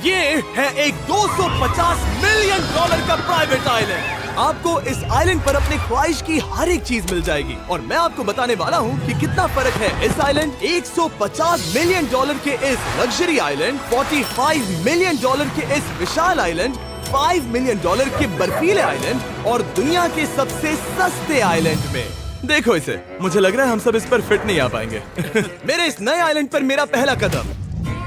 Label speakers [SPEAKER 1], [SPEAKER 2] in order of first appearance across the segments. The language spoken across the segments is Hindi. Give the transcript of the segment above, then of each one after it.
[SPEAKER 1] ये है एक 250 मिलियन डॉलर का प्राइवेट आइलैंड। आपको इस आइलैंड पर अपनी ख्वाहिश की हर एक चीज मिल जाएगी और मैं आपको बताने वाला हूँ कि कितना फर्क है इस आइलैंड 150 मिलियन डॉलर के इस लग्जरी आइलैंड, 45 मिलियन डॉलर के इस विशाल आइलैंड, 5 मिलियन डॉलर के बर्फीले आइलैंड और दुनिया के सबसे सस्ते आइलैंड में। देखो इसे, मुझे लग रहा है हम सब इस पर फिट नहीं आ पाएंगे। मेरे इस नए आइलैंड पर मेरा पहला कदम।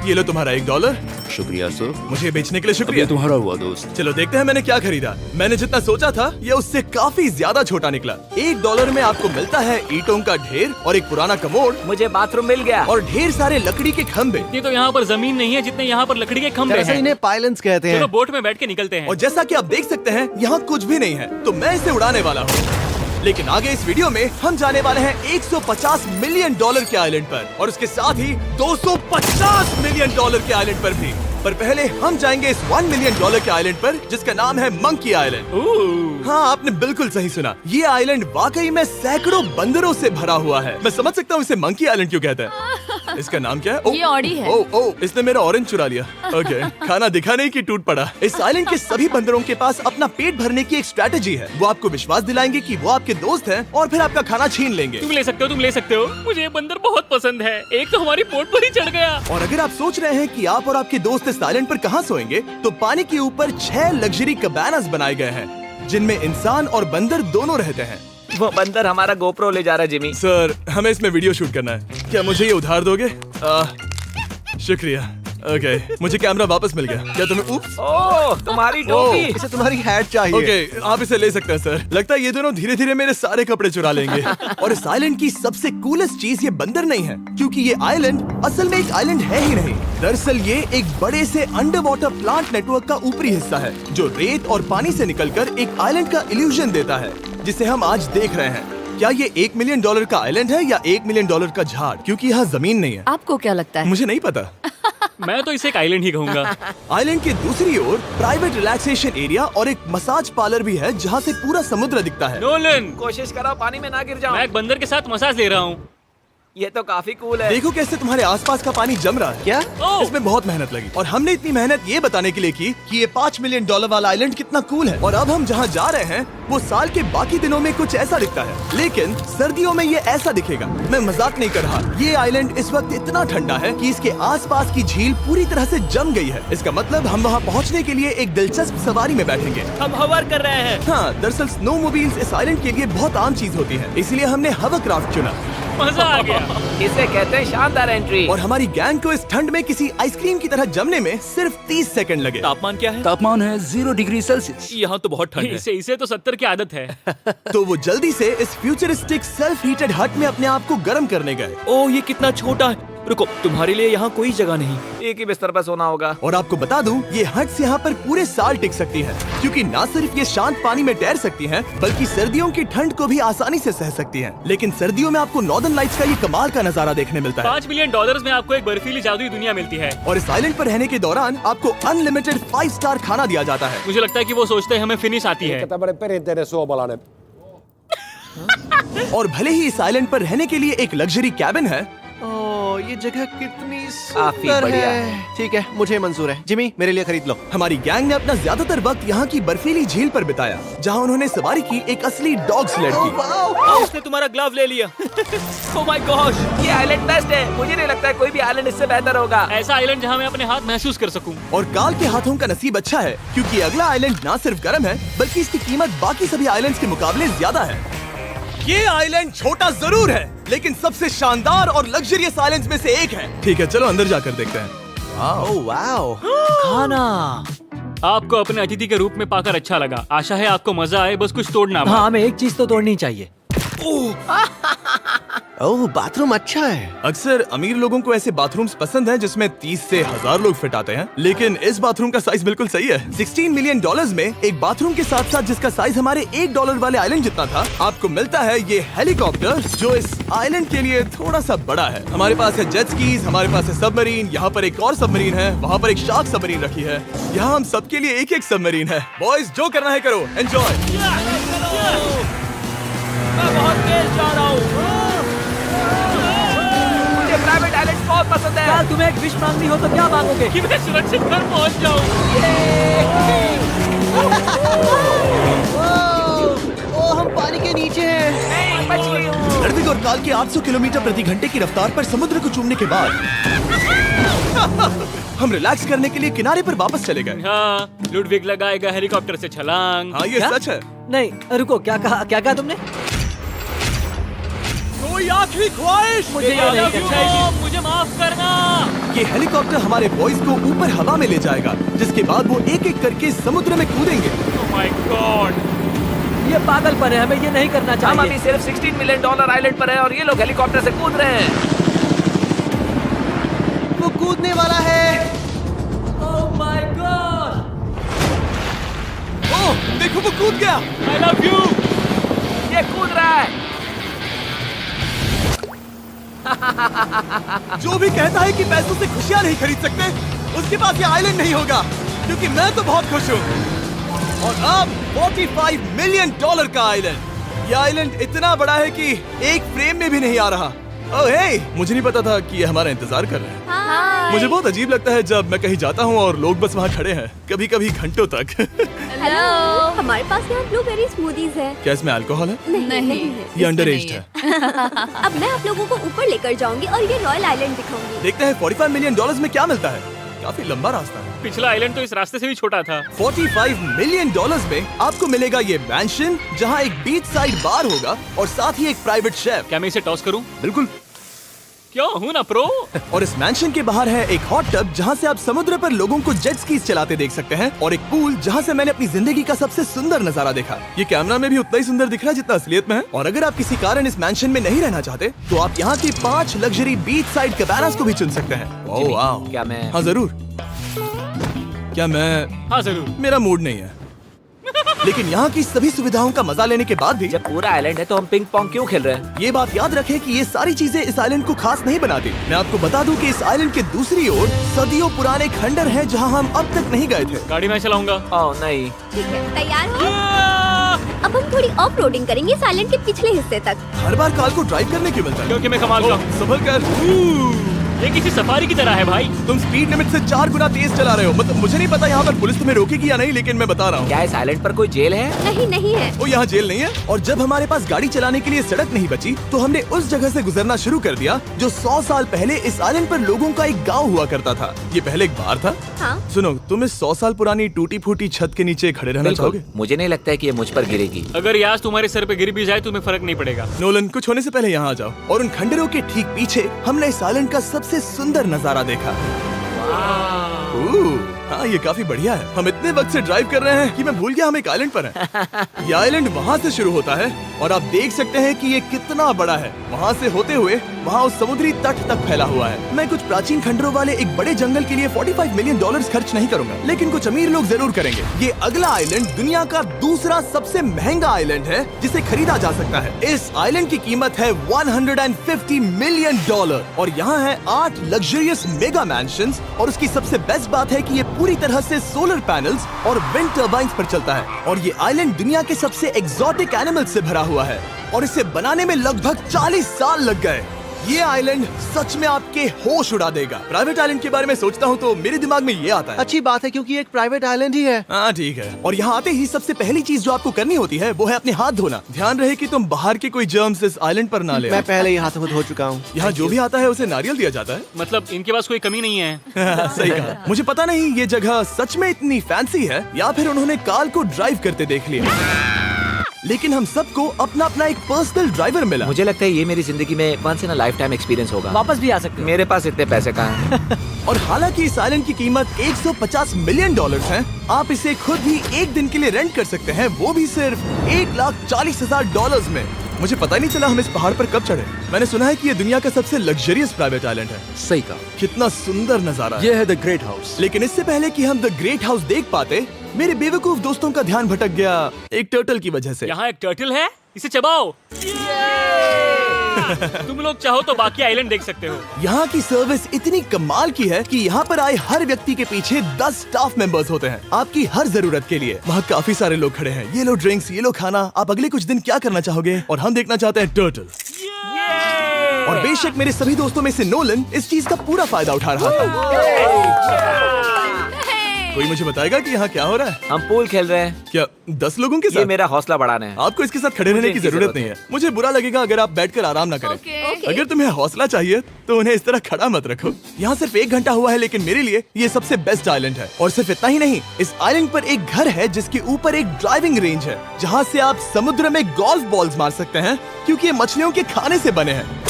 [SPEAKER 1] ये लो तुम्हारा $1।
[SPEAKER 2] शुक्रिया सर।
[SPEAKER 1] मुझे बेचने के लिए शुक्रिया।
[SPEAKER 2] ये तुम्हारा हुआ दोस्त।
[SPEAKER 1] चलो देखते हैं मैंने क्या खरीदा। मैंने जितना सोचा था ये उससे काफी ज्यादा छोटा निकला। $1 में आपको मिलता है ईंटों का ढेर और एक पुराना कमोड।
[SPEAKER 3] मुझे बाथरूम मिल गया
[SPEAKER 1] और ढेर सारे लकड़ी के खम्भे।
[SPEAKER 4] इतनी तो यहाँ पर जमीन नहीं है जितने यहाँ पर लकड़ी के खंभे हैं।
[SPEAKER 5] इन्हें पाइलन्स कहते
[SPEAKER 4] चलो
[SPEAKER 5] हैं।
[SPEAKER 4] बोट में बैठ के निकलते हैं।
[SPEAKER 1] और जैसा कि आप देख सकते हैं यहाँ कुछ भी नहीं है, तो मैं इसे उड़ाने वाला हूँ। लेकिन आगे इस वीडियो में हम जाने वाले हैं 150 मिलियन डॉलर के आइलैंड पर और उसके साथ ही 250 मिलियन डॉलर के आइलैंड पर भी। पर पहले हम जाएंगे इस 1 मिलियन डॉलर के आइलैंड पर जिसका नाम है मंकी आइलैंड। हाँ, आपने बिल्कुल सही सुना। ये आइलैंड वाकई में सैकड़ों बंदरों से भरा हुआ है। मैं समझ सकता हूँ इसे मंकी आइलैंड क्यों कहते हैं। इसका नाम क्या है?
[SPEAKER 6] ये ऑडी है।
[SPEAKER 1] ओ, इसने मेरा ऑरेंज चुरा लिया। ओके, खाना दिखा नहीं कि टूट पड़ा। इस आइलैंड के सभी बंदरों के पास अपना पेट भरने की एक स्ट्रेटेजी है। वो आपको विश्वास दिलाएंगे कि वो आपके दोस्त हैं और फिर आपका खाना छीन लेंगे।
[SPEAKER 4] तुम ले सकते हो, तुम ले सकते हो। मुझे ये बंदर बहुत पसंद है। एक तो हमारी बोट पर ही चढ़ गया।
[SPEAKER 1] और अगर आप सोच रहे हैं कि आप और आपके दोस्त इस आइलैंड पर कहाँ सोएंगे, तो पानी के ऊपर 6 लग्जरी कबानास बनाए गए हैं जिनमें इंसान और बंदर दोनों रहते हैं।
[SPEAKER 3] वो बंदर हमारा गोप्रो ले जा रहा है जिमी।
[SPEAKER 1] सर, हमें इसमें वीडियो शूट करना है। क्या मुझे ये उधार दोगे? शुक्रिया। ओके, मुझे कैमरा वापस मिल गया। क्या तुम्हें? उप्स।
[SPEAKER 3] ओह, तुम्हारी टोपी।
[SPEAKER 5] इसे तुम्हारी हैट चाहिए।
[SPEAKER 1] ओके, आप इसे ले सकते हैं सर। लगता है ये दोनों धीरे धीरे मेरे सारे कपड़े चुरा लेंगे। और इस आइलैंड की सबसे कूलेस्ट चीज ये बंदर नहीं है, क्योंकि ये आइलैंड असल में एक आइलैंड है ही नहीं। दरअसल ये एक बड़े से अंडर वाटर प्लांट नेटवर्क का ऊपरी हिस्सा है जो रेत और पानी से निकलकर एक आइलैंड का इल्यूजन देता है जिसे हम आज देख रहे हैं। क्या ये $1 मिलियन का आइलैंड है या $1 मिलियन का झाड़? क्योंकि यहाँ जमीन नहीं है।
[SPEAKER 6] आपको क्या लगता है?
[SPEAKER 1] मुझे नहीं पता।
[SPEAKER 4] मैं तो इसे एक आइलैंड ही कहूँगा।
[SPEAKER 1] आइलैंड के दूसरी ओर प्राइवेट रिलैक्सेशन एरिया और एक मसाज पार्लर भी है जहाँ से पूरा समुद्र दिखता है।
[SPEAKER 4] नोलन,
[SPEAKER 3] कोशिश करो पानी में ना गिर जाओ।
[SPEAKER 4] मैं एक बंदर के साथ मसाज ले रहा हूँ।
[SPEAKER 3] ये तो काफी कूल है।
[SPEAKER 1] देखो कैसे तुम्हारे आसपास का पानी जम रहा है।
[SPEAKER 5] क्या?
[SPEAKER 1] इसमें बहुत मेहनत लगी और हमने इतनी मेहनत ये बताने के लिए की कि ये $5 मिलियन वाला आइलैंड कितना कूल है। और अब हम जहाँ जा रहे हैं वो साल के बाकी दिनों में कुछ ऐसा दिखता है, लेकिन सर्दियों में ये ऐसा दिखेगा। मैं मजाक नहीं कर रहा। ये आइलैंड इस वक्त इतना ठंडा है कि इसके आसपास की झील पूरी तरह से जम गई है। इसका मतलब हम वहाँ पहुँचने के लिए एक दिलचस्प सवारी में बैठेंगे।
[SPEAKER 3] हम हवर कर रहे हैं।
[SPEAKER 1] हाँ, दरअसल स्नोमोबाइल्स इस आइलैंड के लिए बहुत आम चीज होती है, इसलिए हमने हवरक्राफ्ट चुना।
[SPEAKER 4] मजा आ गया।
[SPEAKER 3] इसे कहते हैं शानदार एंट्री।
[SPEAKER 1] और हमारी गैंग को इस ठंड में किसी आइसक्रीम की तरह जमने में सिर्फ 30 सेकंड लगे।
[SPEAKER 4] तापमान क्या है?
[SPEAKER 2] तापमान है 0 डिग्री सेल्सियस।
[SPEAKER 4] यहाँ तो बहुत ठंड है। इसे तो 70 की आदत है।
[SPEAKER 1] तो वो जल्दी से इस फ्यूचरिस्टिक सेल्फ हीटेड हट में अपने आप को गर्म करने गए।
[SPEAKER 3] ओह, ये कितना छोटा है। रुको, तुम्हारे लिए यहाँ कोई जगह नहीं। एक ही बिस्तर पर सोना होगा।
[SPEAKER 1] और आपको बता दूं, ये हट्स यहाँ पर पूरे साल टिक सकती है, क्योंकि न सिर्फ ये शांत पानी में तैर सकती हैं, बल्कि सर्दियों की ठंड को भी आसानी से सह सकती हैं। लेकिन सर्दियों में आपको नॉर्दर्न लाइट्स का ये कमाल का नजारा देखने मिलता है।
[SPEAKER 4] $5 मिलियन में आपको एक बर्फीली जादुई दुनिया मिलती है।
[SPEAKER 1] और इस आइलैंड पर रहने के दौरान आपको अनलिमिटेड 5 स्टार खाना दिया जाता है।
[SPEAKER 4] मुझे लगता है कि वो सोचते हैं हमें फिनिश आती है।
[SPEAKER 1] और भले ही इस आइलैंड पर रहने के लिए एक लग्जरी कैबिन है,
[SPEAKER 5] ओह, ये जगह कितनी
[SPEAKER 3] काफी
[SPEAKER 5] सुंदर
[SPEAKER 3] बढ़िया
[SPEAKER 5] है। ठीक है, मुझे मंजूर है। जिमी, मेरे लिए खरीद लो।
[SPEAKER 1] हमारी गैंग ने अपना ज्यादातर वक्त यहाँ की बर्फीली झील पर बिताया, जहाँ उन्होंने सवारी की एक असली डॉग स्लेड की।
[SPEAKER 3] उसने तुम्हारा ग्लव ले लिया। ओह माय गॉश, ये आइलैंड बेस्ट है। मुझे नहीं लगता है कोई भी आइलैंड इससे बेहतर होगा।
[SPEAKER 4] ऐसा आइलैंड जहाँ मैं अपने हाथ महसूस कर सकूं।
[SPEAKER 1] और काल के हाथों का नसीब अच्छा है, क्योंकि अगला आइलैंड न सिर्फ गर्म है, बल्कि इसकी कीमत बाकी सभी आइलैंड्स के मुकाबले ज्यादा है। ये आइलैंड छोटा जरूर है, लेकिन सबसे शानदार और लग्जरियस आइलैंड्स में से एक है। ठीक है, चलो अंदर जाकर देखते हैं।
[SPEAKER 5] ओह वाओ,
[SPEAKER 3] खाना।
[SPEAKER 4] आपको अपने अतिथि के रूप में पाकर अच्छा लगा। आशा है आपको मजा आए, बस कुछ तोड़ना मत।
[SPEAKER 3] हाँ, हमें एक चीज तो तोड़नी चाहिए।
[SPEAKER 5] ओह, बाथरूम अच्छा है।
[SPEAKER 1] अक्सर अमीर लोगों को ऐसे बाथरूम्स पसंद हैं जिसमें 30 से 1000 लोग फिट आते हैं, लेकिन इस बाथरूम का साइज बिल्कुल सही है। $16 मिलियन में एक बाथरूम के साथ साथ जिसका साइज हमारे $1 वाले आइलैंड जितना था, आपको मिलता है ये हेलीकॉप्टर, जो इस आइलैंड के लिए थोड़ा सा बड़ा है। हमारे पास है जेट स्कीज, हमारे पास है सबमरीन, यहाँ पर एक और सबमरीन है, वहाँ पर एक शार्क सबमरीन रखी है। यहाँ हम सबके लिए एक एक सबमरीन है। बॉयज, जो करना है करो, एंजॉय।
[SPEAKER 3] मैं बहुत तेज जा रहा हूँ। मुझे प्राइवेट आइलैंड बहुत पसंद है।
[SPEAKER 6] यार तुम्हें एक विश मांगनी हो तो क्या मांगोगे?
[SPEAKER 4] कि मैं सुरक्षित घर पहुंच जाऊं।
[SPEAKER 5] ओ हम पानी के नीचे हैं।
[SPEAKER 3] नहीं, बच गई हूँ।
[SPEAKER 1] ऋत्विक और काल के 800 किलोमीटर प्रति घंटे की रफ्तार पर समुद्र को चूमने के बाद हम रिलैक्स करने के लिए किनारे पर वापस चले गए।
[SPEAKER 4] हाँ, लुडविग लगाएगा हेलीकॉप्टर से छलांग।
[SPEAKER 1] हाँ ये
[SPEAKER 6] क्या?
[SPEAKER 1] सच है।
[SPEAKER 6] नहीं रुको, क्या कहा तुमने?
[SPEAKER 1] कोई आखिरी ख्वाहिश?
[SPEAKER 6] मुझे ये नहीं करना चाहिए।
[SPEAKER 4] मुझे माफ करना।
[SPEAKER 1] ये हेलीकॉप्टर हमारे बॉयज को ऊपर हवा में ले जाएगा, जिसके बाद वो एक एक करके समुद्र में कूदेंगे।
[SPEAKER 4] Oh my God!
[SPEAKER 6] ये पागलपन है, हमें ये नहीं करना
[SPEAKER 3] हम अभी
[SPEAKER 6] चाहिए।
[SPEAKER 3] सिर्फ $16 मिलियन आइलैंड पर है और ये लोग हेलीकॉप्टर से कूद रहे हैं।
[SPEAKER 5] वो कूदने वाला है।
[SPEAKER 6] Oh my God!
[SPEAKER 1] ओह देखो वो कूद गया।
[SPEAKER 4] I love you.
[SPEAKER 3] ये कूद रहा है।
[SPEAKER 1] जो भी कहता है कि पैसों से खुशियां नहीं खरीद सकते, उसके पास ये आइलैंड नहीं होगा, क्योंकि मैं तो बहुत खुश हूँ। और अब $45 मिलियन का आइलैंड। ये आइलैंड इतना बड़ा है कि एक फ्रेम में भी नहीं आ रहा। ओह हे, मुझे नहीं पता था कि ये हमारा इंतजार कर रहे हैं। मुझे बहुत अजीब लगता है जब मैं कहीं जाता हूँ और लोग बस वहाँ खड़े हैं, कभी कभी घंटों तक।
[SPEAKER 7] हेलो, हमारे पास यहाँ ब्लूबेरी स्मूदीज है।
[SPEAKER 1] क्या इसमें अल्कोहल है?
[SPEAKER 7] नहीं
[SPEAKER 1] ये अंडर एज्ड है।
[SPEAKER 7] अब मैं आप लोगों को ऊपर लेकर जाऊंगी और ये रॉयल आइलैंड दिखाऊंगी।
[SPEAKER 1] देखते हैं $45 मिलियन में क्या मिलता है। काफी लंबा रास्ता है।
[SPEAKER 4] पिछला आइलैंड तो इस रास्ते से भी छोटा था।
[SPEAKER 1] $45 मिलियन में आपको मिलेगा ये मैंशन, जहाँ एक बीच साइड बार होगा और साथ ही एक प्राइवेट शेफ।
[SPEAKER 4] क्या मैं इसे टॉस करूं?
[SPEAKER 1] बिल्कुल।
[SPEAKER 4] क्यों हूं ना प्रो।
[SPEAKER 1] और इस मैंशन के बाहर है एक हॉट टब, जहाँ से आप समुद्र पर लोगों को जेट स्कीज चलाते देख सकते हैं, और एक पूल जहाँ से मैंने अपनी जिंदगी का सबसे सुंदर नजारा देखा। ये कैमरा में भी उतना ही सुंदर दिख रहा है जितना असलियत में है। और अगर आप किसी कारण इस मैंशन में नहीं रहना चाहते, तो आप यहाँ की 5 लग्जरी बीच साइड कैबानास को भी चुन सकते हैं। ओह वाह।
[SPEAKER 3] क्या मैं
[SPEAKER 1] हाँ जरूर। क्या मैं?
[SPEAKER 4] हाँ जरूर।
[SPEAKER 1] मेरा मूड नहीं है। लेकिन यहाँ की सभी सुविधाओं का मजा लेने के बाद भी
[SPEAKER 3] जब पूरा आइलैंड है तो हम पिंग पोंग क्यों खेल रहे हैं?
[SPEAKER 1] ये बात याद रखें कि ये सारी चीजें इस आइलैंड को खास नहीं बनाती। मैं आपको बता दूं कि इस आइलैंड के दूसरी ओर सदियों पुराने खंडर हैं, जहां हम अब तक नहीं गए थे।
[SPEAKER 4] गाड़ी मैं चलाऊंगा।
[SPEAKER 3] ओह नहीं।
[SPEAKER 7] ठीक है, तैयार हो? अब हम थोड़ी ऑफ रोडिंग करेंगे इस आइलैंड के पिछले हिस्से तक।
[SPEAKER 1] हर बार कार को ड्राइव करने क्यों मिलता है?
[SPEAKER 4] क्योंकि मैं कमाल का हूं।
[SPEAKER 1] संभल कर।
[SPEAKER 4] ये किसी सफारी की तरह है भाई।
[SPEAKER 1] तुम स्पीड लिमिट से 4 गुना तेज चला रहे हो। मतलब मुझे नहीं पता यहाँ पर पुलिस तुम्हें रोकेगी या नहीं, लेकिन मैं बता रहा हूँ।
[SPEAKER 3] क्या इस आइलैंड पर कोई जेल है?
[SPEAKER 7] नहीं है।
[SPEAKER 1] वो यहाँ जेल नहीं है। और जब हमारे पास गाड़ी चलाने के लिए सड़क नहीं बची, तो हमने उस जगह से गुजरना शुरू कर दिया जो 100 साल पहले इस आइलैंड पर लोगों का एक गाँव हुआ करता था। ये पहले एक बार था।
[SPEAKER 7] हाँ।
[SPEAKER 1] सुनो, तुम इस 100 साल पुरानी टूटी फूटी छत के नीचे खड़े रहना
[SPEAKER 3] बिल्कुल।
[SPEAKER 1] चाहोगे?
[SPEAKER 3] मुझे नहीं लगता है कि ये मुझ पर गिरेगी।
[SPEAKER 4] अगर ये आज तुम्हारे सर पे गिर भी जाए तुम्हें फर्क नहीं पड़ेगा।
[SPEAKER 1] नोलन, कुछ होने से पहले यहाँ आ जाओ। और उन खंडरों के ठीक पीछे हमने इस आइलैंड का सबसे सुंदर नजारा देखा। हाँ, ये काफी बढ़िया है। हम इतने वक्त से ड्राइव कर रहे हैं कि मैं भूल गया हम एक आइलैंड पर हैं। ये आइलैंड वहाँ से शुरू होता है और आप देख सकते हैं कि ये कितना बड़ा है। वहाँ से होते हुए वहाँ उस समुद्री तट तक फैला हुआ है। मैं कुछ प्राचीन खंडरों वाले एक बड़े जंगल के लिए $45 मिलियन खर्च नहीं करूंगा, लेकिन कुछ अमीर लोग जरूर करेंगे। ये अगला आइलैंड दुनिया का दूसरा सबसे महंगा आइलैंड है जिसे खरीदा जा सकता है। इस आइलैंड की कीमत है $150 मिलियन और यहाँ है 8 लग्जरियस मेगा मैंशंस। और उसकी सबसे बेस्ट बात है कि ये पूरी तरह से सोलर पैनल्स और विंड टर्बाइन्स पर चलता है। और ये आइलैंड दुनिया के सबसे एक्सोटिक एनिमल्स से भरा हुआ है और इसे बनाने में लगभग 40 साल लग गए। ये आइलैंड सच में आपके होश उड़ा देगा। प्राइवेट आइलैंड के बारे में सोचता हूँ तो मेरे दिमाग में ये आता है।
[SPEAKER 5] अच्छी बात है क्योंकि एक प्राइवेट आइलैंड ही है।
[SPEAKER 1] हाँ ठीक है। और यहाँ आते ही सबसे पहली चीज जो आपको करनी होती है वो है अपने हाथ धोना। ध्यान रहे कि तुम बाहर के कोई जर्म्स इस आइलैंड पर ना ले।
[SPEAKER 5] मैं पहले ही हाथों धो चुका हूँ।
[SPEAKER 1] यहाँ जो भी आता है उसे नारियल दिया जाता है।
[SPEAKER 4] मतलब इनके पास कोई कमी नहीं है।
[SPEAKER 1] सही कहा। मुझे पता नहीं ये जगह सच में इतनी फैंसी है या फिर उन्होंने कार को ड्राइव करते देख लिया, लेकिन हम सबको अपना अपना एक पर्सनल ड्राइवर मिला।
[SPEAKER 3] मुझे लगता है ये मेरी जिंदगी में once in a lifetime experience होगा।
[SPEAKER 6] वापस भी आ सकते हो।
[SPEAKER 3] मेरे पास इतने पैसे कहाँ हैं?
[SPEAKER 1] और हालांकि इस आइलैंड की कीमत $150 मिलियन है, आप इसे खुद भी एक दिन के लिए रेंट कर सकते हैं, वो भी सिर्फ $1,40,000 में। मुझे पता ही नहीं चला हम इस पहाड़ पर कब चढ़े। मैंने सुना है कि ये दुनिया का सबसे लग्जरियस प्राइवेट आइलैंड है।
[SPEAKER 5] सही कहा।
[SPEAKER 1] कितना सुंदर नजारा है।
[SPEAKER 5] ये है द ग्रेट हाउस।
[SPEAKER 1] लेकिन इससे पहले कि हम द ग्रेट हाउस देख पाते, मेरे बेवकूफ दोस्तों का ध्यान भटक गया एक टर्टल की वजह से।
[SPEAKER 4] यहाँ एक टर्टल है, इसे चबाओ। तुम लोग चाहो तो बाकी आइलैंड देख सकते हो।
[SPEAKER 1] यहाँ की सर्विस इतनी कमाल की है कि यहाँ पर आए हर व्यक्ति के पीछे 10 स्टाफ मेंबर्स होते हैं आपकी हर जरूरत के लिए। वहाँ काफी सारे लोग खड़े हैं। ये लो ड्रिंक्स, ये लो खाना। आप अगले कुछ दिन क्या करना चाहोगे? और हम देखना चाहते हैं टर्टल। और बेशक मेरे सभी दोस्तों में से नोलन इस चीज का पूरा फायदा उठा रहा था। कोई मुझे बताएगा कि यहाँ क्या हो रहा है?
[SPEAKER 3] हम पूल खेल रहे हैं।
[SPEAKER 1] क्या 10 लोगों के
[SPEAKER 3] ये
[SPEAKER 1] साथ?
[SPEAKER 3] मेरा हौसला बढ़ाना है।
[SPEAKER 1] आपको इसके साथ खड़े रहने की
[SPEAKER 3] इनकी
[SPEAKER 1] जरूरत नहीं है। मुझे बुरा लगेगा अगर आप बैठकर आराम ना करें। अगर तुम्हें हौसला चाहिए तो उन्हें इस तरह खड़ा मत रखो। यहाँ सिर्फ 1 घंटा हुआ है, लेकिन मेरे लिए ये सबसे बेस्ट आइलैंड है। और सिर्फ इतना ही नहीं, इस आइलैंड पर एक घर है जिसके ऊपर एक ड्राइविंग रेंज है, जहाँ से आप समुद्र में गोल्फ बॉल्स मार सकते हैं, क्योंकि ये मछलियों के खाने से बने हैं।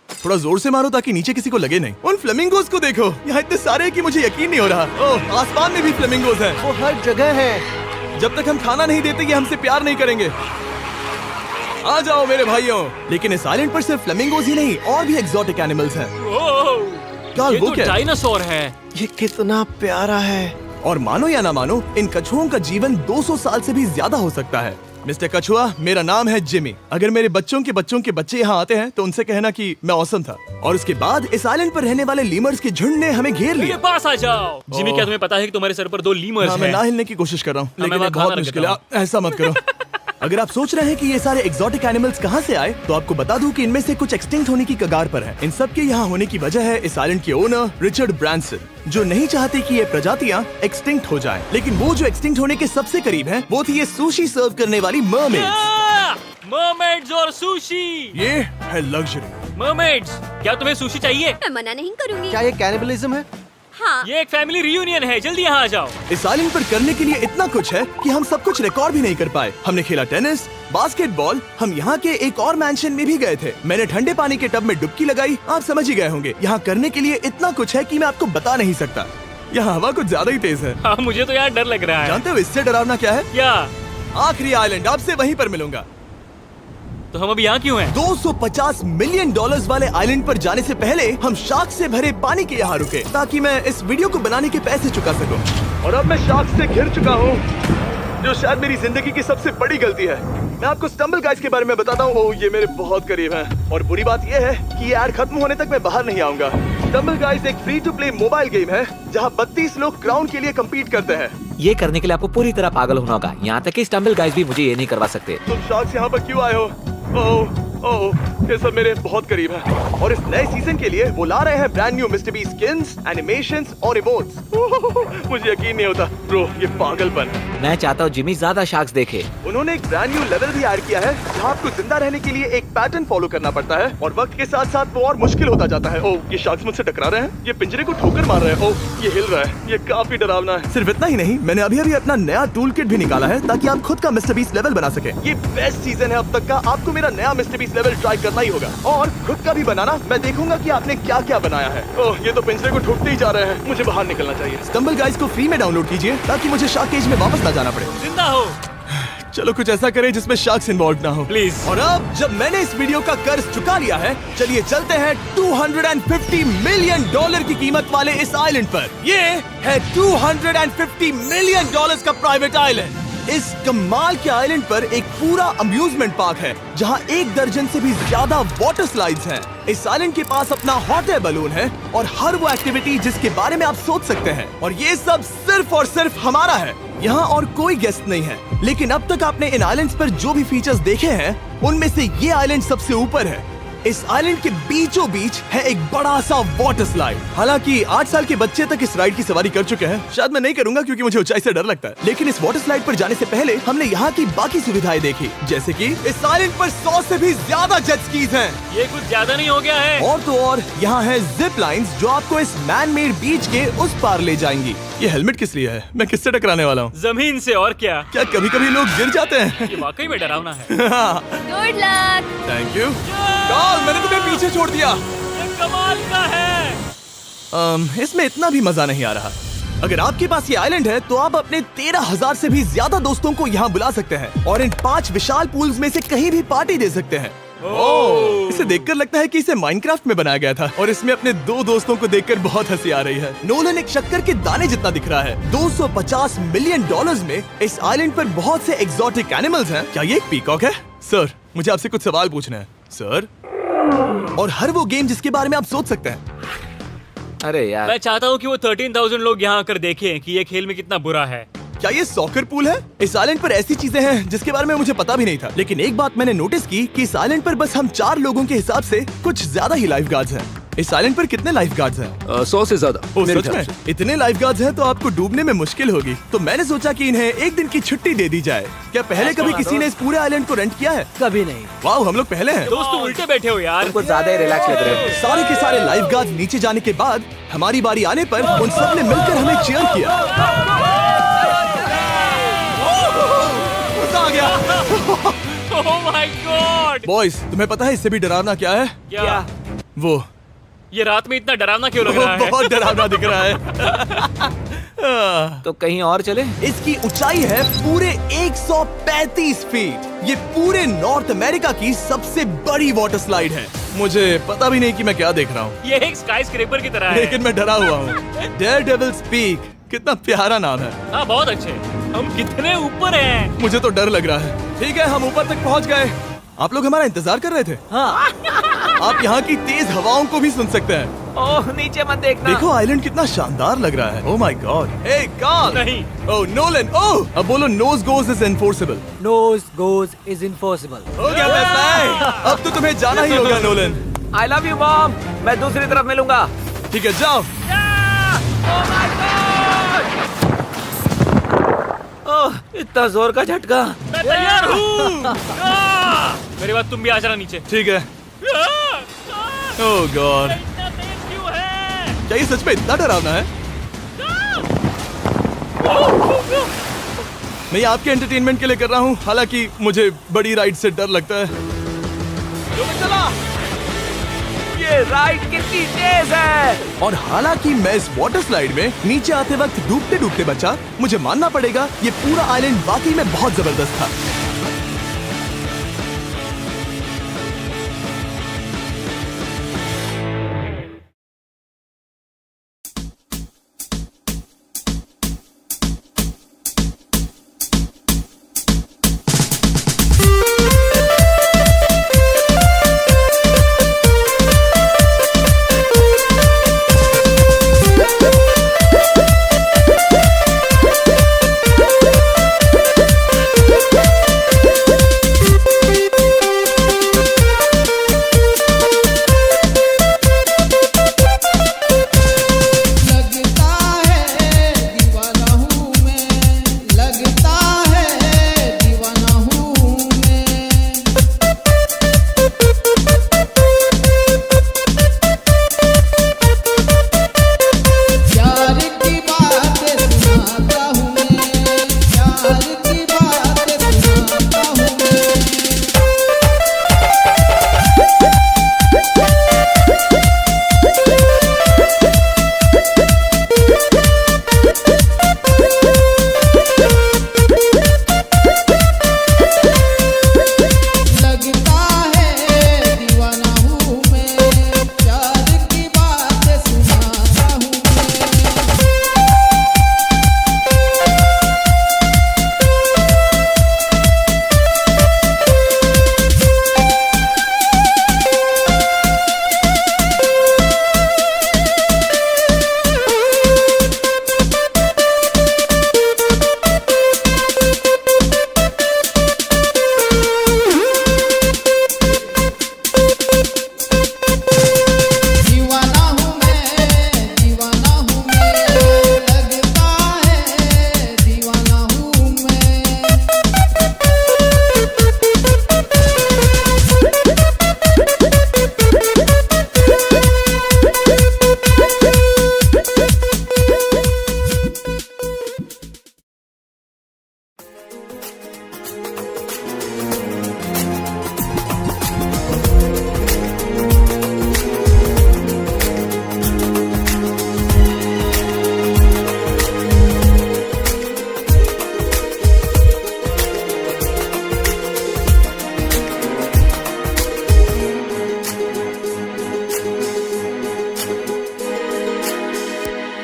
[SPEAKER 1] थोड़ा जोर से मारो ताकि नीचे किसी को लगे नहीं। उन फ्लेमिंगोज को देखो, यहाँ इतने सारे हैं कि मुझे यकीन नहीं हो रहा। ओह, आसमान में भी फ्लेमिंगोज हैं।
[SPEAKER 5] वो हर जगह है।
[SPEAKER 1] जब तक हम खाना नहीं देते ये हमसे प्यार नहीं करेंगे। आ जाओ मेरे भाइयों। लेकिन इस आइलैंड पर सिर्फ फ्लेमिंगोज ही नहीं, और भी एक्सोटिक एनिमल्स हैं। काल,
[SPEAKER 4] ये
[SPEAKER 1] वो
[SPEAKER 4] तो
[SPEAKER 1] क्या है?
[SPEAKER 4] डायनासोर है।
[SPEAKER 5] ये कितना प्यारा है।
[SPEAKER 1] और मानो या ना मानो, इन कछुओं का जीवन 200 साल से भी ज्यादा हो सकता है। मिस्टर कछुआ, मेरा नाम है जिमी। अगर मेरे बच्चों के बच्चे यहाँ आते हैं तो उनसे कहना कि मैं औसम था। और उसके बाद इस आइलैंड पर रहने वाले लीमर्स के झुंड ने हमें घेर
[SPEAKER 4] मेरे
[SPEAKER 1] लिया।
[SPEAKER 4] पास आ जाओ। जिमी, क्या तुम्हें पता है कि तुम्हारे सर पर 2 लीमर्स
[SPEAKER 1] हाँ, मैं
[SPEAKER 4] हैं?
[SPEAKER 1] ना हिलने की कोशिश कर रहा हूँ,
[SPEAKER 4] मैं
[SPEAKER 1] लेकिन
[SPEAKER 4] वहाँ
[SPEAKER 1] ये बहुत
[SPEAKER 4] खाना
[SPEAKER 1] मुश्किल है।
[SPEAKER 4] रख
[SPEAKER 1] ऐसा मत करो। अगर आप सोच रहे हैं कि ये सारे एक्सोटिक एनिमल्स कहाँ से आए, तो आपको बता दूं कि इनमें से कुछ एक्सटिंक्ट होने की कगार पर हैं। इन सब के यहाँ होने की वजह है इस आइलैंड के ओनर रिचर्ड ब्रांसन, जो नहीं चाहते कि ये प्रजातियाँ एक्सटिंक्ट हो जाएं। लेकिन वो जो एक्सटिंक्ट होने के सबसे करीब हैं, वो थी ये सुशी सर्व करने वाली मरमेड्स।
[SPEAKER 4] मरमेड्स और सुशी।
[SPEAKER 1] ये है लग्जरी।
[SPEAKER 4] मरमेड्स, क्या तुम्हें सुशी चाहिए?
[SPEAKER 7] मैं मना नहीं करूंगी।
[SPEAKER 5] क्या ये कैनिबलिज्म है?
[SPEAKER 7] हाँ।
[SPEAKER 4] ये एक फैमिली रियूनियन है, जल्दी यहाँ आ जाओ।
[SPEAKER 1] इस आइलैंड पर करने के लिए इतना कुछ है कि हम सब कुछ रिकॉर्ड भी नहीं कर पाए। हमने खेला टेनिस, बास्केटबॉल, हम यहाँ के एक और मैंशन में भी गए थे। मैंने ठंडे पानी के टब में डुबकी लगाई। आप समझ ही गए होंगे, यहाँ करने के लिए इतना कुछ है कि मैं आपको बता नहीं सकता। यहाँ हवा कुछ ज्यादा ही तेज है।
[SPEAKER 4] हाँ, मुझे तो यार डर लग रहा है।
[SPEAKER 1] जानते हो इससे डरावना क्या है?
[SPEAKER 4] क्या?
[SPEAKER 1] आखिरी आइलैंड, आपसे वहीं पर मिलूंगा।
[SPEAKER 4] तो हम अभी यहाँ क्यों हैं?
[SPEAKER 1] $250 मिलियन वाले आइलैंड पर जाने से पहले हम शार्क से भरे पानी के यहाँ रुके, ताकि मैं इस वीडियो को बनाने के पैसे चुका सकूं। और अब मैं शार्क से घिर चुका हूँ, जो शायद मेरी जिंदगी की सबसे बड़ी गलती है। मैं आपको स्टम्बल गाइस के बारे में बताता हूँ। ओह, ये मेरे बहुत करीब हैं। और बुरी बात यह है कि ये ऐड खत्म होने तक मैं बाहर नहीं आऊंगा। स्टम्बल गाइस एक free to play mobile game है, जहाँ 32 लोग क्राउन के लिए कम्पीट करते हैं।
[SPEAKER 3] ये करने के लिए आपको पूरी तरह पागल होना होगा। यहाँ तक कि स्टम्बल गाइस भी मुझे ये नहीं करवा सकते।
[SPEAKER 1] तुम शार्क्स यहाँ पर क्यों आए हो? ओह, ये सब मेरे बहुत करीब है। और इस नए सीजन के लिए वो ला रहे हैं brand new mister beast skins, animations और इमोट्स। मुझे यकीन नहीं होता ब्रो, ये पागलपन।
[SPEAKER 3] मैं चाहता हूँ जिमी ज्यादा शार्क्स देखे।
[SPEAKER 1] उन्होंने एक ब्रांड न्यू लेवल भी ऐड किया है, जहाँ आपको जिंदा रहने के लिए एक पैटर्न फॉलो करना पड़ता है, और वक्त के साथ साथ वो और मुश्किल होता जाता है। ओह, ये शार्क्स मुझसे टकरा रहे हैं, ये पिंजरे को ठोकर मार रहे हैं। ओह, ये हिल रहा है, ये काफी डरावना है। सिर्फ इतना ही नहीं, मैंने अभी अपना नया टूल किट भी निकाला है, ताकि आप खुद का मिस्टर बीस्ट लेवल बना सके। ये बेस्ट सीजन है अब तक का। आपको मेरा नया मिस्टर बीस्ट लेवल ट्राई करना ही होगा, और खुद का भी बनाना। मैं देखूंगा कि आपने क्या क्या बनाया है। ओह, ये तो पिंजरे को ठोकते ही जा रहे हैं। मुझे बाहर निकलना चाहिए। स्टम्बल गाइस को फ्री में डाउनलोड कीजिए, ताकि मुझे शार्क केज में वापस ना जाना पड़े।
[SPEAKER 4] जिंदा हो।
[SPEAKER 1] चलो कुछ ऐसा करें जिसमें शार्क्स इन्वॉल्व ना हो,
[SPEAKER 4] प्लीज।
[SPEAKER 1] और अब जब मैंने इस वीडियो का कर्ज चुका लिया है, चलिए चलते हैं $250 मिलियन की कीमत वाले इस आइलैंड पर। ये है $250 मिलियन का प्राइवेट आइलैंड। इस कमाल के आइलैंड पर एक पूरा अम्यूजमेंट पार्क है, जहां 1 दर्जन से भी ज्यादा वाटर स्लाइड्स हैं। इस आइलैंड के पास अपना हॉट एयर बलून है, और हर वो एक्टिविटी जिसके बारे में आप सोच सकते हैं। और ये सब सिर्फ और सिर्फ हमारा है। यहाँ और कोई गेस्ट नहीं है। लेकिन अब तक आपने इन आइलैंड्स पर जो भी फीचर्स देखे हैं, उनमें से ये आइलैंड सबसे ऊपर है। इस आइलैंड के बीचों बीच है एक बड़ा सा वाटर स्लाइड। हालांकि 8 साल के बच्चे तक इस राइड की सवारी कर चुके हैं। शायद मैं नहीं करूंगा क्योंकि मुझे ऊंचाई से डर लगता है। लेकिन इस वाटर स्लाइड पर जाने से पहले हमने यहाँ की बाकी सुविधाएं देखी, जैसे कि इस आइलैंड पर 100 से भी ज्यादा जेट स्कीज हैं।
[SPEAKER 4] ये कुछ ज्यादा नहीं हो गया है?
[SPEAKER 1] और तो और यहाँ है जिप लाइन्स, जो आपको इस मैन मेड बीच के उस पार ले जाएंगी। ये हेलमेट किस लिए है? मैं किससे टकराने वाला हूँ?
[SPEAKER 4] जमीन से, और क्या?
[SPEAKER 1] क्या कभी कभी लोग गिर जाते हैं?
[SPEAKER 4] ये वाकई में डरावना है।
[SPEAKER 7] Good luck.
[SPEAKER 1] Thank you. Carl, मैंने तुम्हें पीछे छोड़ दिया।
[SPEAKER 4] ये कमाल का है।
[SPEAKER 1] इसमें इतना भी मजा नहीं आ रहा। अगर आपके पास ये आइलैंड है, तो आप अपने 13,000 से भी ज्यादा दोस्तों को यहाँ बुला सकते हैं, और इन 5 विशाल पूल्स में से कहीं भी पार्टी दे सकते हैं। ओह, इसे देखकर लगता है कि इसे माइनक्राफ्ट में बनाया गया था, और इसमें अपने 2 दोस्तों को देखकर बहुत हंसी आ रही है। नोलन एक शक्कर के दाने जितना दिख रहा है। $250 मिलियन में इस आइलैंड पर बहुत से एक्सोटिक एनिमल्स हैं। क्या ये एक पीकॉक है? सर, मुझे आपसे कुछ सवाल पूछना है सर। और हर वो गेम जिसके बारे में आप सोच सकते हैं।
[SPEAKER 3] अरे यार,
[SPEAKER 4] मैं चाहता हूँ कि वो 13,000 लोग यहाँ आकर देखें कि ये खेल में कितना बुरा है।
[SPEAKER 1] क्या ये सॉकर पूल है? इस आइलैंड पर ऐसी चीजें हैं जिसके बारे में मुझे पता भी नहीं था, लेकिन एक बात मैंने नोटिस की कि इस आइलैंड पर बस हम 4 लोगों के हिसाब से कुछ ज्यादा ही लाइफ गार्ड्स हैं। इस आइलैंड पर कितने लाइफ गार्ड्स हैं?
[SPEAKER 2] 100 से ज्यादा
[SPEAKER 1] ओ,
[SPEAKER 2] मेरे
[SPEAKER 1] सच
[SPEAKER 2] ख्याल
[SPEAKER 1] में?
[SPEAKER 2] से।
[SPEAKER 1] इतने लाइफ गार्ड्स हैं तो आपको डूबने में मुश्किल होगी। तो मैंने सोचा कि इन्हें एक दिन की छुट्टी दे दी जाए। क्या पहले कभी किसी ने इस पूरे आइलैंड को रेंट किया है?
[SPEAKER 6] कभी नहीं।
[SPEAKER 1] वाह, हम लोग पहले हैं।
[SPEAKER 4] दोस्त तुम उल्टे बैठे हो यार।
[SPEAKER 3] कुछ ज्यादा ही रिलैक्स लग रहे हो।
[SPEAKER 1] सारे के सारे लाइफ गार्ड्स नीचे जाने के बाद हमारी बारी आने पर उन सब ने मिलकर हमें चीयर किया। मजा आ गया।
[SPEAKER 4] ओह माय गॉड।
[SPEAKER 1] बॉयज, तुम्हें पता है इससे भी डरावना क्या है?
[SPEAKER 4] क्या?
[SPEAKER 1] वो
[SPEAKER 4] ये रात में इतना डरावना क्यों लग रहा है?
[SPEAKER 1] बहुत डरावना दिख रहा है।
[SPEAKER 3] तो कहीं और चले?
[SPEAKER 1] इसकी ऊंचाई है पूरे 135 फीट। ये पूरे नॉर्थ अमेरिका की सबसे बड़ी वाटर स्लाइड है। मुझे पता भी नहीं कि मैं क्या देख रहा हूँ,
[SPEAKER 4] ये एक स्काई स्क्रेपर की तरह है।
[SPEAKER 1] लेकिन मैं डरा हुआ हूँ। डेयरडेविल्स पीक, कितना प्यारा नाम है।
[SPEAKER 4] हाँ बहुत अच्छे। हम कितने ऊपर हैं?
[SPEAKER 1] मुझे तो डर लग रहा है। ठीक है, हम ऊपर तक पहुँच गए। आप लोग हमारा इंतजार कर रहे थे।
[SPEAKER 6] हाँ।
[SPEAKER 1] आप यहाँ की तेज हवाओं को भी सुन सकते हैं।
[SPEAKER 3] ओह नीचे मत देखना।
[SPEAKER 1] देखो आइलैंड कितना शानदार लग रहा है। Oh my God. Hey Karl.
[SPEAKER 4] नहीं।
[SPEAKER 1] Oh Nolan. ओह, अब बोलो nose goes is enforceable.
[SPEAKER 6] Nose goes is enforceable.
[SPEAKER 1] हो गया फैसला। अब तो तुम्हें जाना ही होगा Nolan.
[SPEAKER 3] I love you mom. मैं दूसरी तरफ मिलूंगा।
[SPEAKER 1] ठीक है, जाओ।
[SPEAKER 3] ओह इतना जोर का झटका।
[SPEAKER 4] मैं तैयार हूँ। मेरे बाद तुम भी आ जाना नीचे।
[SPEAKER 1] ठीक है। ओह गॉड,
[SPEAKER 4] इतना तेज क्यों है?
[SPEAKER 1] क्या ये सच में इतना डरावना है? मैं ये आपके एंटरटेनमेंट के लिए कर रहा हूँ, हालांकि मुझे बड़ी राइड से डर लगता है।
[SPEAKER 3] चला। ये राइड कितनी तेज है।
[SPEAKER 1] और हालांकि मैं इस वाटर स्लाइड में नीचे आते वक्त डूबते डूबते बचा, मुझे मानना पड़ेगा ये पूरा आइलैंड वाकई में बहुत जबरदस्त था।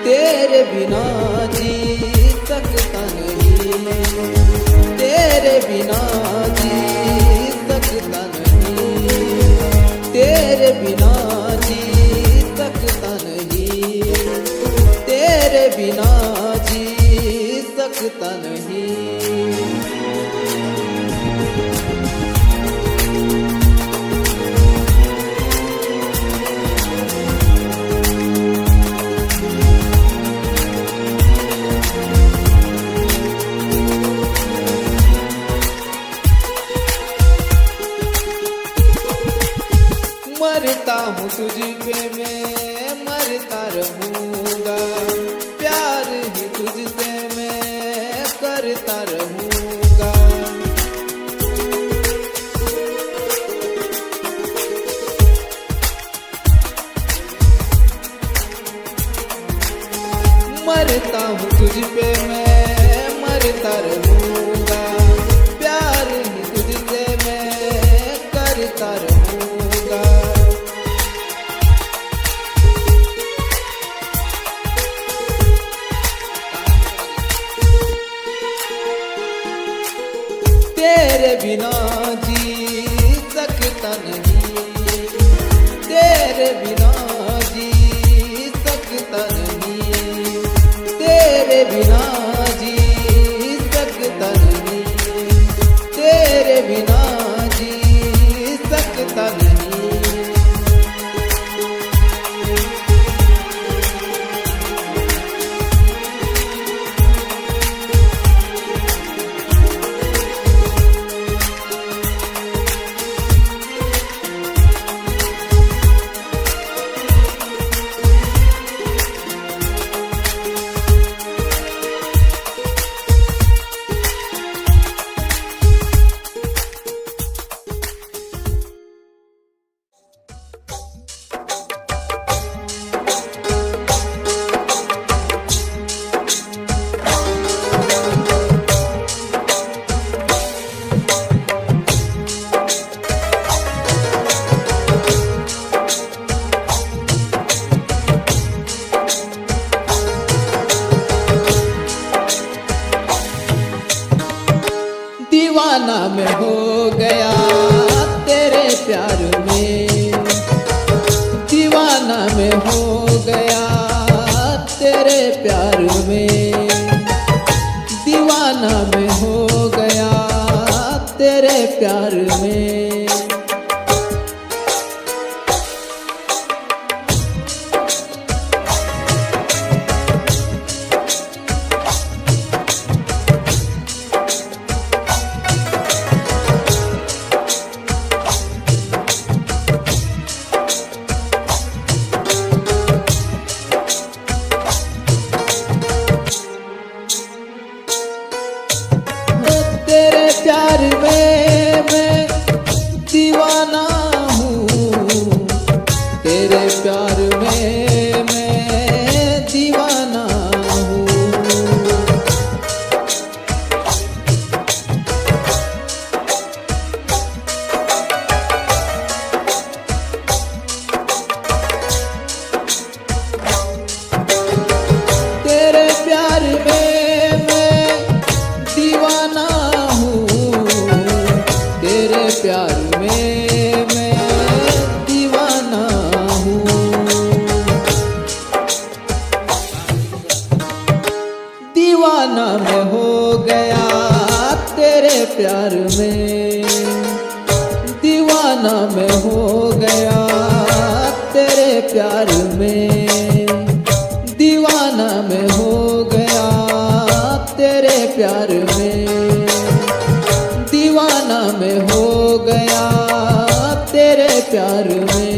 [SPEAKER 8] तेरे बिना जी सकता नहीं, तेरे बिना जी सकता नहीं, तेरे बिना जी सकता नहीं, तेरे बिना जी सकता सकता नहीं। मरता हूँ तुझ पे मैं मरता रहूँगा, प्यार ही तुझसे मैं करता रहूँगा। मरता हूँ तुझ पे मैं मरता रहूँगा, प्यार ही तुझसे मैं करता रहूँगा। तेरे बिना जी सकता नहीं, तेरे बिना जी सकता नहीं, तेरे बिना जी सकता नहीं, तेरे बिना जी सकता नहीं। दीवाना मैं हो गया तेरे प्यार में, दीवाना मैं हो गया तेरे प्यार में, दीवाना मैं हो गया तेरे प्यार में। तेरे प्यार में मैं दीवाना हूँ, तेरे प्यार में मैं दीवाना हूँ। तेरे प्यार में मैं दीवाना हूँ, तेरे प्यार में मैं दीवाना हूँ। दीवाना मैं हो गया तेरे प्यार में, दीवाना मैं हो गया तेरे प्यार में, दीवाना मैं हो गया तेरे प्यार में, दीवाना मैं हो गया तेरे प्यार में।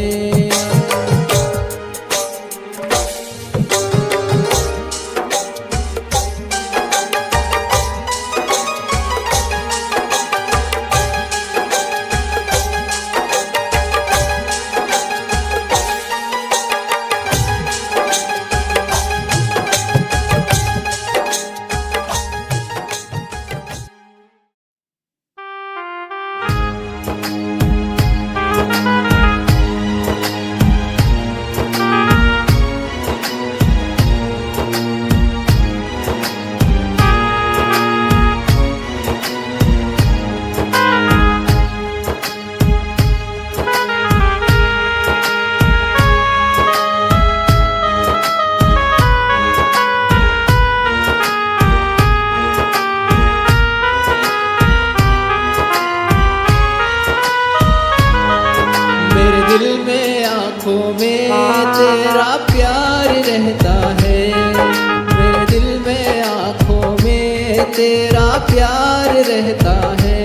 [SPEAKER 8] तेरा प्यार रहता है,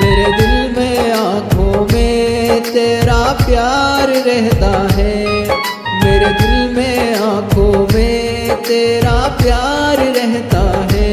[SPEAKER 8] मेरे दिल में आँखों में तेरा प्यार रहता है, मेरे दिल में आँखों में तेरा प्यार रहता है।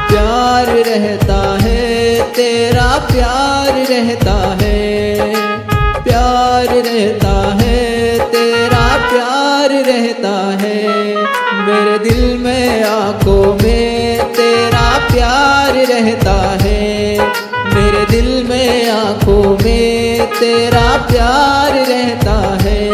[SPEAKER 8] प्यार रहता है तेरा प्यार रहता है, प्यार रहता है तेरा प्यार रहता है, मेरे दिल में आँखों में तेरा प्यार रहता है, मेरे दिल में आँखों में तेरा प्यार रहता है।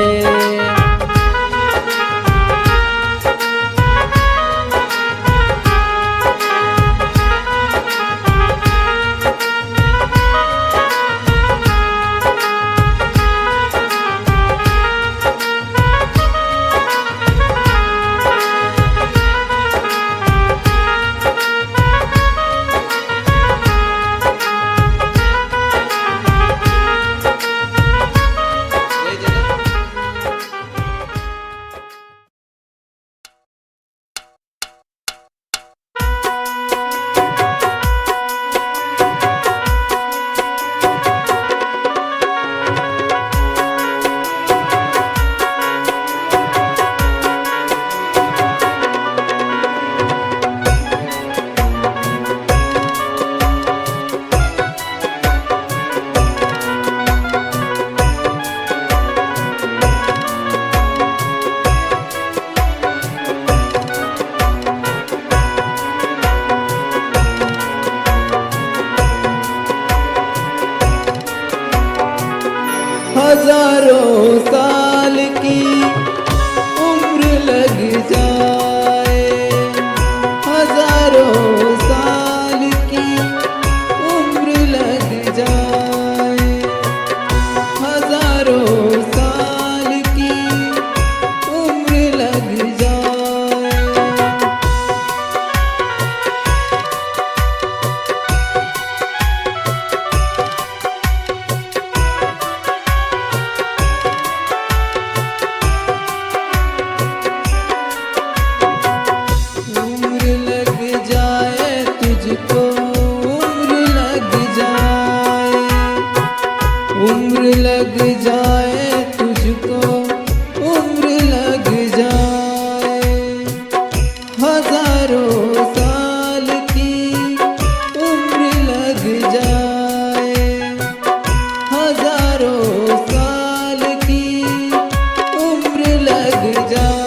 [SPEAKER 8] हजारों साल की उम्र लग जाए, हजारों साल की उम्र लग जाए, हजारों साल की उम्र लग जाए। उम्र लग जाए तुझको, उम्र लग जाए, उम्र लग जाए तुझको, उम्र लग जाए, हजारों साल की उम्र लग जाए, हजारों साल की उम्र लग जाए।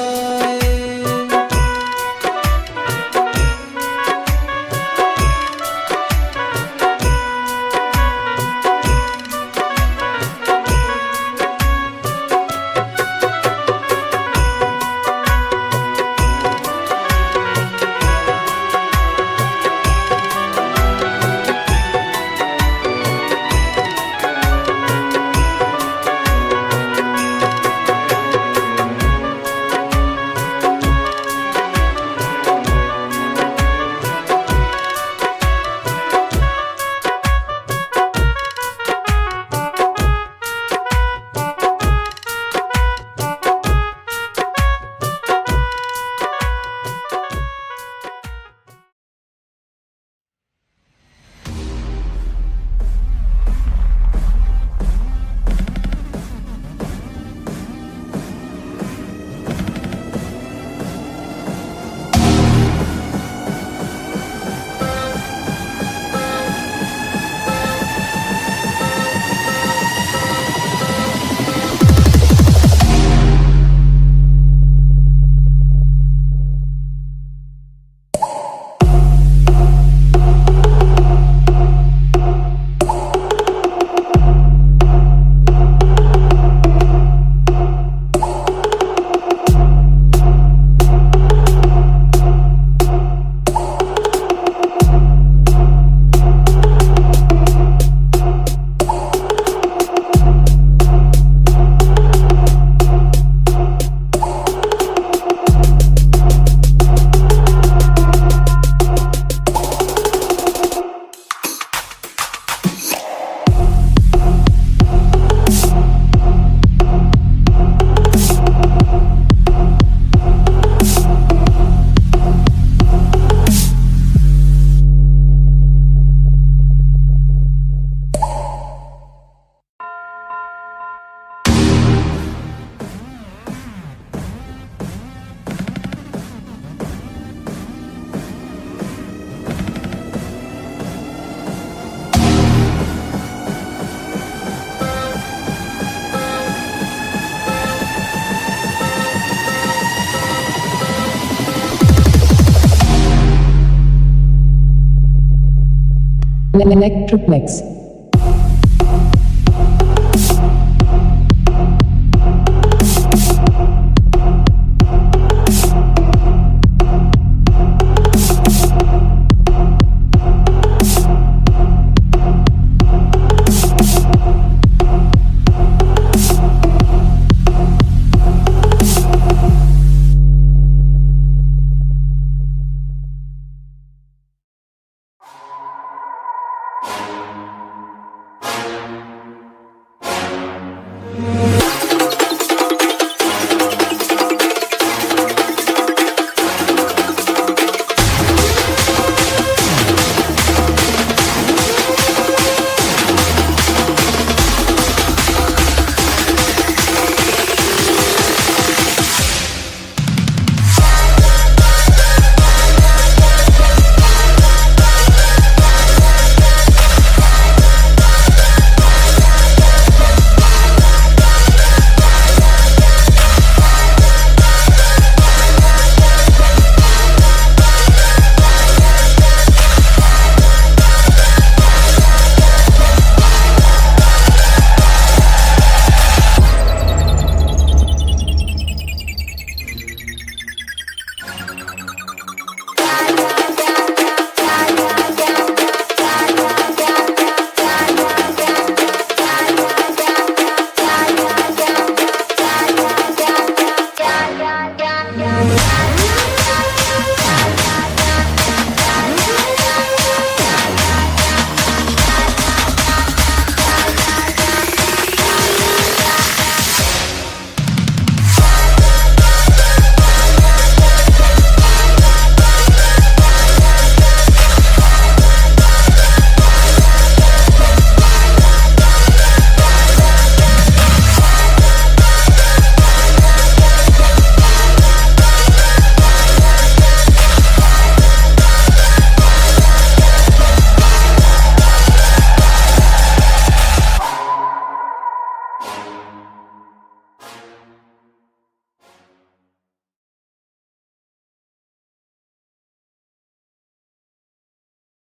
[SPEAKER 9] Electroplex.